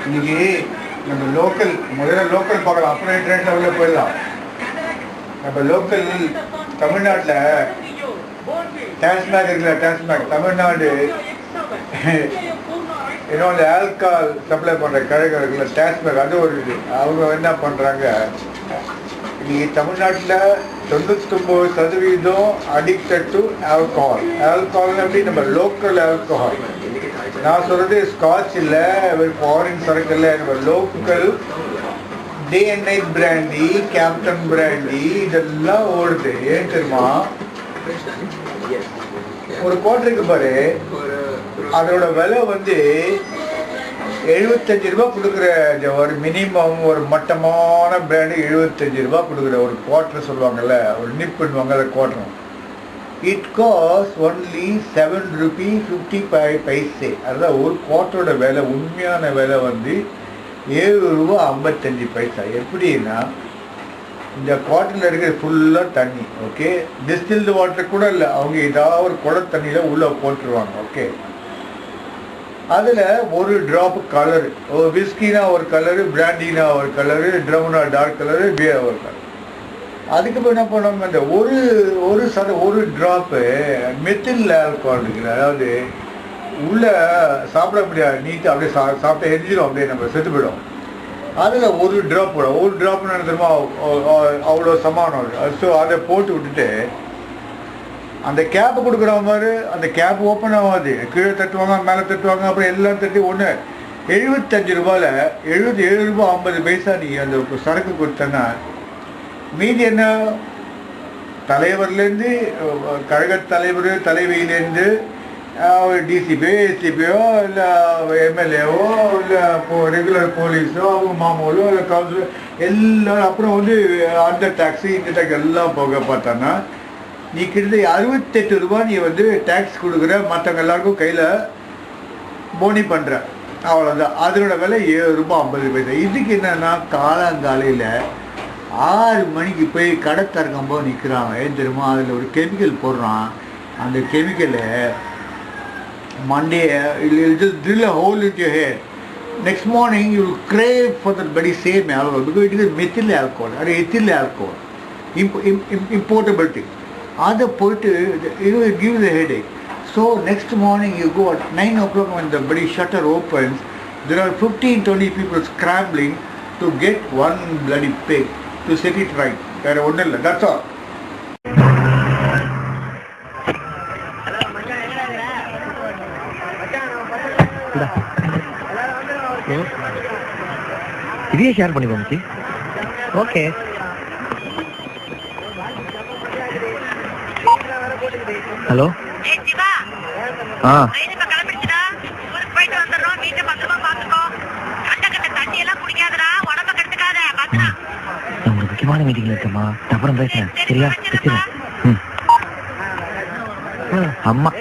இன்னைக்கு நம்ம லோக்கல் முதல்ல லோக்கல் பார்க்கலாம், அப்புறம் இன்டர்நெட்ல உள்ள போயிடலாம். நம்ம லோக்கல் தமிழ்நாட்டில் டாஸ்மாக் இருக்குல்ல, டாஸ்மாக் தமிழ்நாடு இன்னொன்று ஆல்கஹால் சப்ளை பண்ணுற கழகம் இருக்குல்ல டாஸ்மாக், அது ஒரு இது. அவங்க என்ன பண்ணுறாங்க, இன்னைக்கு தமிழ்நாட்டில் 99% அடிக்டட் டு ஆல்கஹால். ஆல்கஹால் அப்படி நம்ம லோக்கல் ஆல்கஹால், நான் சொல்கிறது ஸ்காட்ச் இல்லை, ஃபாரின் சரக்கு இல்லை, நம்ம local day and night brandy, captain brandy இதெல்லாம் ஓடுது. ஏன் தெரியுமா, ஒரு குவார்டருக்கு பாரு அதோட விலை வந்து 75 ரூபா கொடுக்குற. ஒரு மினிமம் ஒரு மட்டமான பிராண்டு 75 ரூபா கொடுக்குற ஒரு குவார்டர் சொல்லுவாங்கல்ல, ஒரு நிப் பண்ணுவாங்க அந்த quarter. It cost only 7 Ruby 55 paise. அதுதான் ஒரு குவார்ட்டரோட விலை. உண்மையான விலை வந்து 7 ரூபா 55 பைசா. எப்படின்னா இந்த குவார்ட்டரில் இருக்கிற ஃபுல்லாக தண்ணி, ஓகே, டிஸ்டில்டு வாட்டர் கூட இல்லை, அவங்க ஏதாவது ஒரு குட தண்ணியில் உள்ளே போட்டுருவாங்க, ஓகே. அதில் ஒரு ட்ராப் கலரு, விஸ்கினா ஒரு கலரு, பிராண்டினா ஒரு கலரு, ட்ரம்னா டார்க் கலரு, பியர் ஒரு கலர். அதுக்கப்புறம் என்ன பண்ணுவாங்க, அந்த ஒரு ட்ராப்பு மெத்தில் ஆல்கஹால் இருக்குது, அதாவது உள்ளே சாப்பிட முடியாது, நீட்டாக அப்படியே சாப்பிட்டா எரிஞ்சிடும், அப்படியே நம்ம செத்து போயிடும். அதில் ஒரு ட்ராப் போடும். ஒரு ட்ராப்னு தெரியுமா, அவ்வளோ சமானம். ஸோ அதை போட்டு விட்டுட்டு அந்த கேப்பு கொடுக்குற மாதிரி அந்த கேப் ஓப்பன் ஆகாது, கீழே தட்டுவாங்க, மேலே தட்டுவாங்க, அப்புறம் எல்லாம் தட்டி ஒன்று 75 ரூபாயில் 77 ரூபா 50 பைசா நீ அந்த சரக்கு கொடுத்தனா மீதி என்ன, தலைவர்லேருந்து கழக தலைவர் தலைவியிலேருந்து டிசிபியோ எஸ்டிபியோ இல்லை எம்எல்ஏவோ இல்லை ரெகுலர் போலீஸோ அவங்க மாமூலோ இல்லை கவுன்சிலோ எல்லோரும், அப்புறம் வந்து அந்த டாக்ஸி இந்த டாக்ஸ் எல்லாம் போக பார்த்தான்னா நீ கிட்டத்தட்ட 68 ரூபா நீ வந்து டேக்ஸ் கொடுக்குற, மற்றவங்க எல்லாருக்கும் கையில் போனி பண்ணுற, அவ்வளோதான். அதனோட விலை 7 ரூபா 50 பைசா. இதுக்கு என்னென்னா காலங்காலையில் 6 மணிக்கு போய் கடை திறக்கும்போது நிற்கிறாங்க. ஏன் தெரியுமா, அதில் ஒரு கெமிக்கல் போடுறான். அந்த கெமிக்கலை Monday it'll just drill a hole into your head. Next morning you will crave for that very same alcohol because it is methyl alcohol or ethyl alcohol, importable thing. அதை போயிட்டு it gives a headache. So next morning you go at 9 o'clock when the bloody shutter opens, there are 15-20 people scrambling to get one bloody pig to set it right. வேற ஒன்றும் இல்லை, that's all. இதையே share பண்ணிக்கோ மச்சி. Okay. Hello. நம்ம முக்கியமான மீட்டிங்ல இருக்கமா, அப்புறம் பேசுறேன், சரியா? அம்மா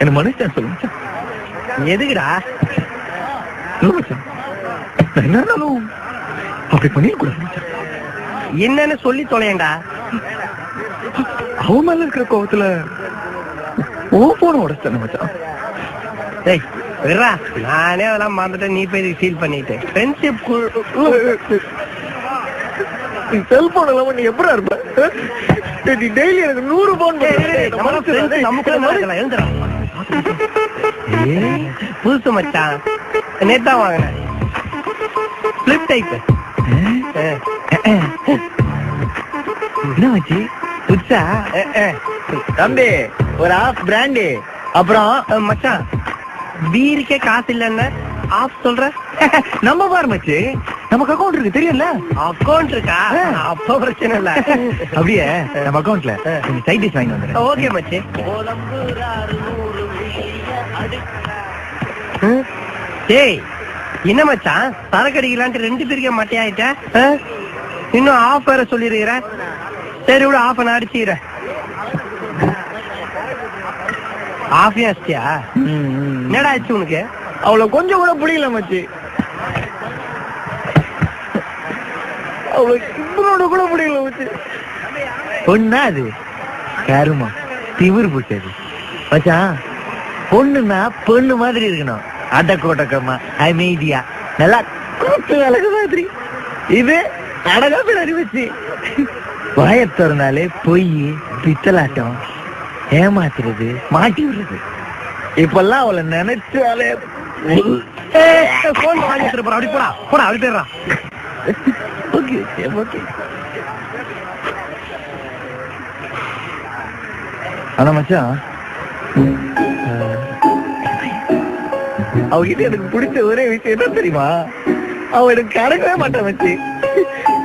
என்ன மனுஷன் சொல்லுங்க. எதுக்குடா என்னாலும் அப்படி பண்ணிடக்கூடாது. என்னன்னு சொல்லி தொலையண்டா. அவன் மேல இருக்கிற கோவத்துல ஓ போன உடச்ச மச்சான். டேய் விட்றா, நானே அதெல்லாம் மறந்துட்டேன், நீ போய் ஃபீல் பண்ணிட்டு. ஃப்ரெண்ட்ஷிப் செல்போன் இல்லாம நீ எப்படா இருப்ப? டெய்லி எனக்கு 100 போன் புதுசு மச்சான், நேத்தா வாங்கினேன், ஃபிளிப் டைப். என்ன வச்சு புதுசா தம்பி? ஒரு ஆஃப் பிராண்டி. அப்புறம் மச்சான் பீருக்கே காசு இல்லன்னு ஆஃப் சொல்ற. நம்ம பாரு மச்சி, நமக்கு அக்கௌண்ட் இருக்கு தெரியும்ல. அக்கௌண்ட் இருக்கா? அப்ப பிரச்சனை இல்ல. அப்படியே நம்ம அக்கௌண்ட்ல சைட் டிஷ் வாங்கி வந்துடுறேன். ஓகே மச்சி. டேய் என்ன மச்சான், சரக்கு அடிக்கலான்ட்டு 2 பேருக்கே மட்டையாயிட்ட. இன்னும் ஆஃப் வேற சொல்லிருக்கிறேன். சரி விட, ஆஃப் நான் அடிச்சுக்கிறேன். ஆஃபியா அடிச்சியா? என்னடா ஆச்சு உனக்கு? அவ்வளவு கொஞ்சம் கூட புரியல மச்சி. அவ்வளவு பொண்ணோட கூட முடியல வச்சு. பொண்ணா அது கருமா திமிர் பிடிச்சது மச்சான். பொண்ணுன்னா பொண்ணு மாதிரி இருக்கணும். அட கோட்டக்கம்மா அமைதியா நல்லா கூட்டு அழகு மாதிரி. இது அழகா அறிவிச்சு வாய திறந்தாலே பொய் பித்தலாட்டம் ஏமாத்துறது மாட்டி விடுறது. இப்பெல்லாம் அவளை நினைச்சாலே போன் வாங்கி போறா. அப்படி போடா போடா அப்படி போயிடுறா. Okay okay. ஆனா மச்சான் அவகிட்ட எனக்கு பிடிச்ச ஒரே விஷயம் என்ன தெரியுமா? அவ எனக்கு கடக்கவே மாட்டான் வச்சு.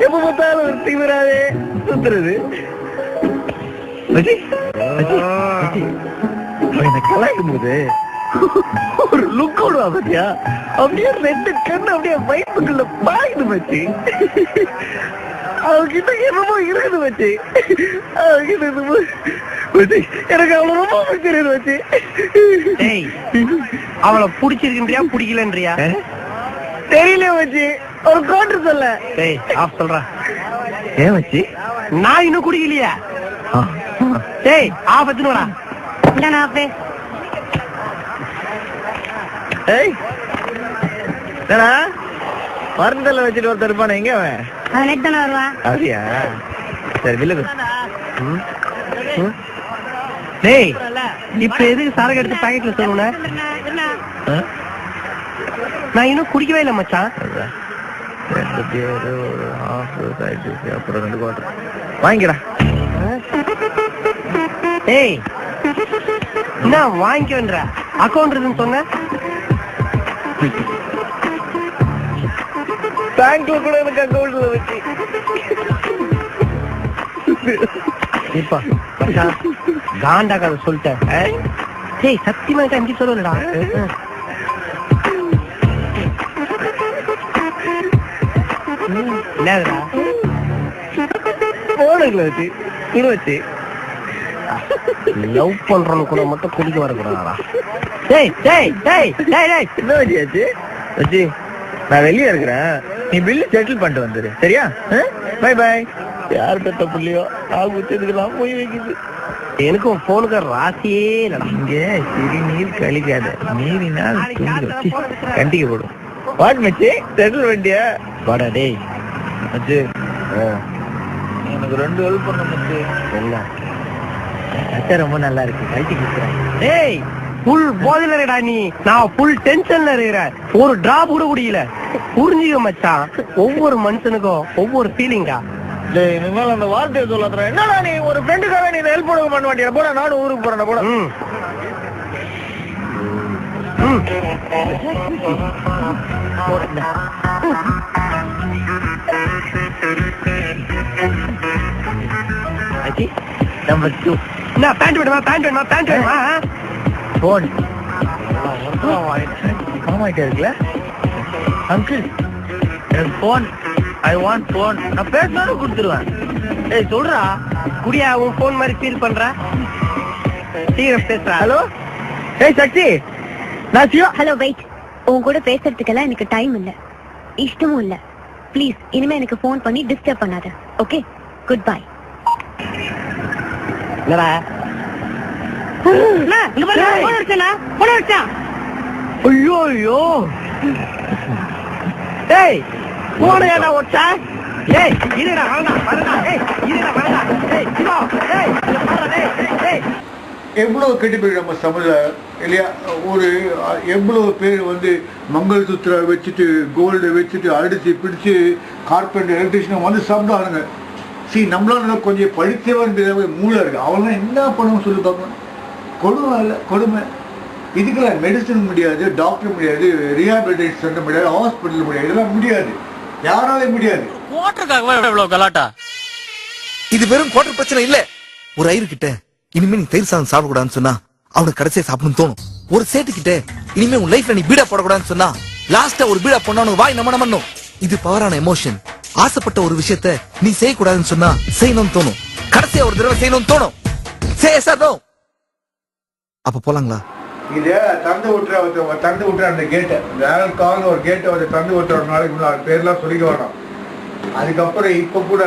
எப்ப பார்த்தாலும் ஒரு தீவிராவே சுத்துறது. எனக்கு கலாய்க்கும் போது ஒரு லுக் விடுவா பத்தியா, அப்படியே 2 கண்ணு அப்படியே வயிற்றுக்குள்ள பாயுது வச்சு. அவகிட்ட என்னமோ இருக்குது வச்சு. அவகிட்ட எனக்கு அவளை ரொம்ப பிடிச்சிருக்கு வச்சு. அவளை பிடிச்சிருக்கின்றியா பிடிக்கலன்றியா தெரியல வச்சு. ஒரு கோட்டு சொல்ல சொல்றா. ஏன் வச்சு நான் இன்னும் குடிக்கலையா? டேய் ஆபத்துன்னு வரா. மருந்தல வச்சுட்டு ஒருத்தர் இருப்பான எங்க அவன் வருவான். அப்படியா? சரி வில்லு. டேய் இப்ப எதுக்கு சரக்கு எடுத்து பாக்கெட்ல சொல்லுன? நான் இன்னும் குடிக்கவே இல்லை மச்சான். 2 பேரு அப்புறம் 2 குவார்டர் வாங்கிடா. ஏய் என்ன வாங்கிக்கன்ற அக்கௌண்ட் இருக்குன்னு சொன்ன? பேங்க்ல கூட எனக்கு அக்கௌண்ட்ல வச்சு. இப்ப காண்டா கதை சொல்லிட்டேன். ஏய் சத்தியமா அஞ்சு சொல்லலடா. என்னதுடா போனுங்கள வச்சு குடு வச்சு லவ் பண்றவனு கூட மட்டும் குடிக்க வரக்கூடாதா? டேய் டேய் டேய் டேய் டேய் என்ன வச்சியாச்சு வச்சு? நான் வெளியே இருக்கிறேன், நீ பில்லு செட்டில் பண்ணிட்டு வந்துரு சரியா? Bye bye. யார் பெத்த புள்ளியோ ஆகுச்சதுக்கெல்லாம் போய் வைக்குது. எனக்கும் போனுக்கு ராசியே இல்லடா. இங்க சிறு நீர் கழிக்காத, நீரினால் வச்சு கண்டிக்க போடும். வாட் மச்சி செட்டில் வண்டியா? வாடா டேய் மச்சி, எனக்கு 2 ஹெல்ப் பண்ண மச்சி. என்ன அச்சா ரொம்ப நல்லா இருக்கு, கழட்டி கொடுக்குறேன். டேய் ஃபுல் போதையில இருக்கடா நீ. நான் ஃபுல் டென்ஷன்ல இருக்கிறேன். ஒரு டிராப் கூட குடிக்கல. புரிஞ்சுக்க மச்சான், ஒவ்வொரு மனுஷனுக்கும் ஒவ்வொரு ஃபீலிங்கா. டேய் இனிமேல் அந்த வார்த்தையை சொல்லாத. என்னடா நீ ஒரு ஃப்ரெண்டுக்காக நீ ஹெல்ப் பண்ண மாட்டியா? போடா நானும் ஊருக்கு போறேன் போட. நம்பர் 2. நான் பேண்ட் வேணுமா? பேண்ட் வேணுமா? பேண்ட் வேணுமா? போன் மாமாயிட்ட இருக்குல்ல அங்கிள், எனக்கு போன். I want phone. நான் பேசினாலும் கொடுத்துருவேன். ஏய் சொல்றா குடியா, உன் போன் மாதிரி ஃபீல் பண்ற. சீக்கிரம் பேசுறா. ஹலோ ஏய் சக்தி, நான் சிவா. Hello wait. உன் கூட பேசுறதுக்கெல்லாம் எனக்கு டைம் இல்ல, இஷ்டமும் இல்ல. ப்ளீஸ் இனிமே எனக்கு போன் பண்ணி டிஸ்டர்ப் பண்ணாத. Okay good bye. என்னடா ஐயோ ஐயோ டேய் போனையாடா ஒட்டா. ஏய் இருடா வரடா வரடா. ஏய் இருடா வரடா. ஏய் சிவா ஏய் இங்க பாரு. டேய் டேய் எவ்வளவு கெட்டு போய் நம்ம சமுதாயம் இல்லையா? ஒரு எவ்வளவு பேர் வந்து மங்கள்சூத்திர வச்சுட்டு கோல்டு வச்சுட்டு அடிச்சு பிடிச்சு கார்பெண்டர் எலக்ட்ரிஷியன் வந்து சாப்பிடுவானுங்க. நம்மளால கொஞ்சம் படித்தவன் மூளை இருக்கு, அவன் என்ன பண்ணுவோம் சொல்லி பார்க்கணும். கொடுமை இல்லை கொடுமை. இதுக்கெல்லாம் மெடிசன் முடியாது, டாக்டர் முடியாது, ரீஹாபிலிட்டேஷன் சென்டர் முடியாது, ஹாஸ்பிட்டல் முடியாது, இதெல்லாம் முடியாது, யாராலே முடியாது. இது வெறும் குவார்டர் பிரச்சனை இல்ல. ஒரு ஐயர் கிட்ட இனிமே நீ தயிர் சாதம் சாப்பிடக்கூடாதுன்னு சொன்னா அவனுக்கு கடைசியா சாப்பிடணும்னு தோணும். ஒரு சேட்டு கிட்ட இனிமே உன் லைஃப்ல நீ பீடா போடக்கூடாதுன்னு சொன்னா லாஸ்டா ஒரு பீடா போனா உனக்கு வாய் நம்ம பண்ணும். இது பவரான எமோஷன். ஆசைப்பட்ட ஒரு விஷயத்த நீ செய்யக்கூடாதுன்னு சொன்னா செய்யணும்னு தோணும். கடைசியா ஒரு தடவை செய்யணும்னு தோணும். அப்ப போலாங்களா? இத தந்து விட்டுற அந்த கேட்டை, கால ஒரு கேட்டை வந்து தந்து விட்டுற ஒரு நாளைக்கு முன்னாடி பேர்லாம் சொல்லிக்க வேணாம். அதுக்கப்புறம் இப்ப கூட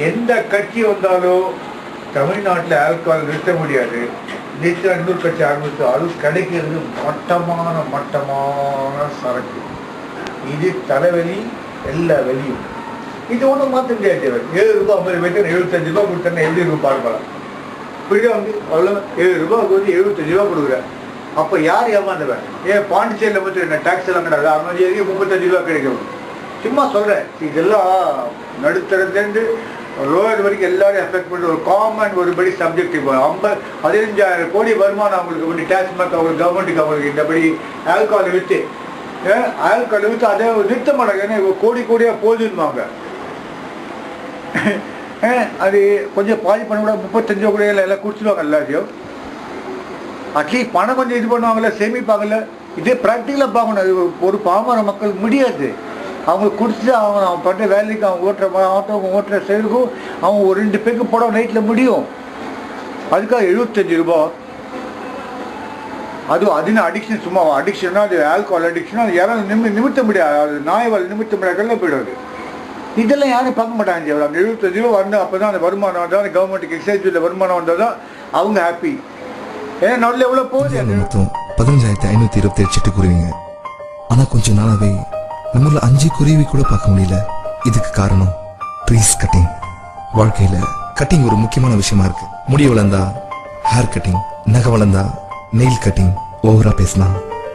எந்த கட்சி வந்தாலும் தமிழ்நாட்டில் ஆல்கஹால் நிறுத்த முடியாது. நிறுத்த இன்னொரு கட்சி ஆரம்பிச்சு அது கிடைக்கிறது மட்டமான சரக்கு. இது தலைவலி எல்லா வெளியும். இது ஒன்றும் மாற்ற முடியாது. 7 ரூபாய் 50 பேருக்கு 75 ரூபாய் கொடுத்தா எப்படி இருக்கும் பாருங்களா. இப்படியே வந்து அவ்வளோ 7 ரூபாய்க்கு வந்து 75 ரூபா கொடுக்குறேன். அப்போ யார் ஏமாந்துவேன்? ஏன் பாண்டிச்சேரியில் மட்டும் என்ன டேக்ஸ் எல்லாம் கிடையாது, அவங்க 35 ரூபா கிடைக்கும். சும்மா சொல்கிறேன். இதெல்லாம் நடுத்தரத்துலேருந்து லோயர் வரைக்கும் எல்லாரும் எஃபெக்ட் பண்ணுற ஒரு காமன் ஒருபடி சப்ஜெக்ட். இப்போ 15,000 கோடி வருமானம் அவங்களுக்கு வந்து டேக்ஸ் மார்க் அவங்களுக்கு கவர்மெண்ட்டுக்கு அவங்களுக்கு இந்தபடி ஆல்கஹால் விற்று அதை நிறுத்த மாட்டாங்க. ஏன்னா கோடியாக போதுன்னுவாங்க. அது கொஞ்சம் பாதி பண்ண கூட 35 கூட எல்லாம் குடிச்சிடுவாங்க எல்லாத்தையும். அட்லீஸ்ட் பணம் கொஞ்சம் இது பண்ணுவாங்கல்ல, சேமிப்பாங்கல்ல. இதே ப்ராக்டிக்கலாக பார்க்கணும். அது ஒரு பாமர மக்களுக்கு முடியாது. அவங்க குடிச்சுட்டு அவன் பண்ணுற வேலைக்கு அவங்க ஓட்டுற செயலுக்கும் அவங்க ஒரு 2 பேருக்கு போட நைட்டில் முடியும். அதுக்காக 75 ரூபா. அதுவும் அடிக்ஷன். சும்மா அடிக்ஷன்னா அது ஆல்கஹால் அடிக்ஷன். அது யாரும் நிமித்த முடியாது. அது நாய்வால் நிமித்த முடியாதுல போயிடுது. இதெல்லாம் யாரும் பார்க்க மாட்டாங்க. அந்த 75 ரூபா வரணும். அப்போ தான் அந்த வருமானம் வந்தால் அந்த கவர்மெண்ட்டுக்கு எக்ஸைஸ் வருமானம் வந்தால் தான் அவங்க ஹாப்பி. ஏன்னா நாட்டில் எவ்வளோ போகுது. மொத்தம் 15,527 சிட்டுக்குருவிங்க. ஆனால் கொஞ்ச நாளாவே நம்மள 5 குருவி கூட பார்க்க முடியல. இதுக்கு காரணம் ட்ரீஸ் கட்டிங். வாழ்க்கையில கட்டிங் ஒரு முக்கியமான விஷயமா இருக்கு. முடி வளர்ந்தா ஹேர் கட்டிங், நகை வளர்ந்தா நெயில் கட்டிங், ஓவரா பேசினா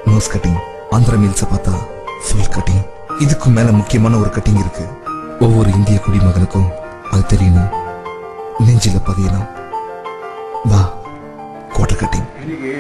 நோஸ் கட்டிங், ஆந்திர மீல்ஸை பார்த்தா ஃபுல் கட்டிங். இதுக்கும் மேல முக்கியமான ஒரு கட்டிங் இருக்கு. ஒவ்வொரு இந்திய குடிமகனுக்கும் அது தெரியணும், நெஞ்சில பதியணும். வா, கோட்டை கட்டிங். இன்னைக்கு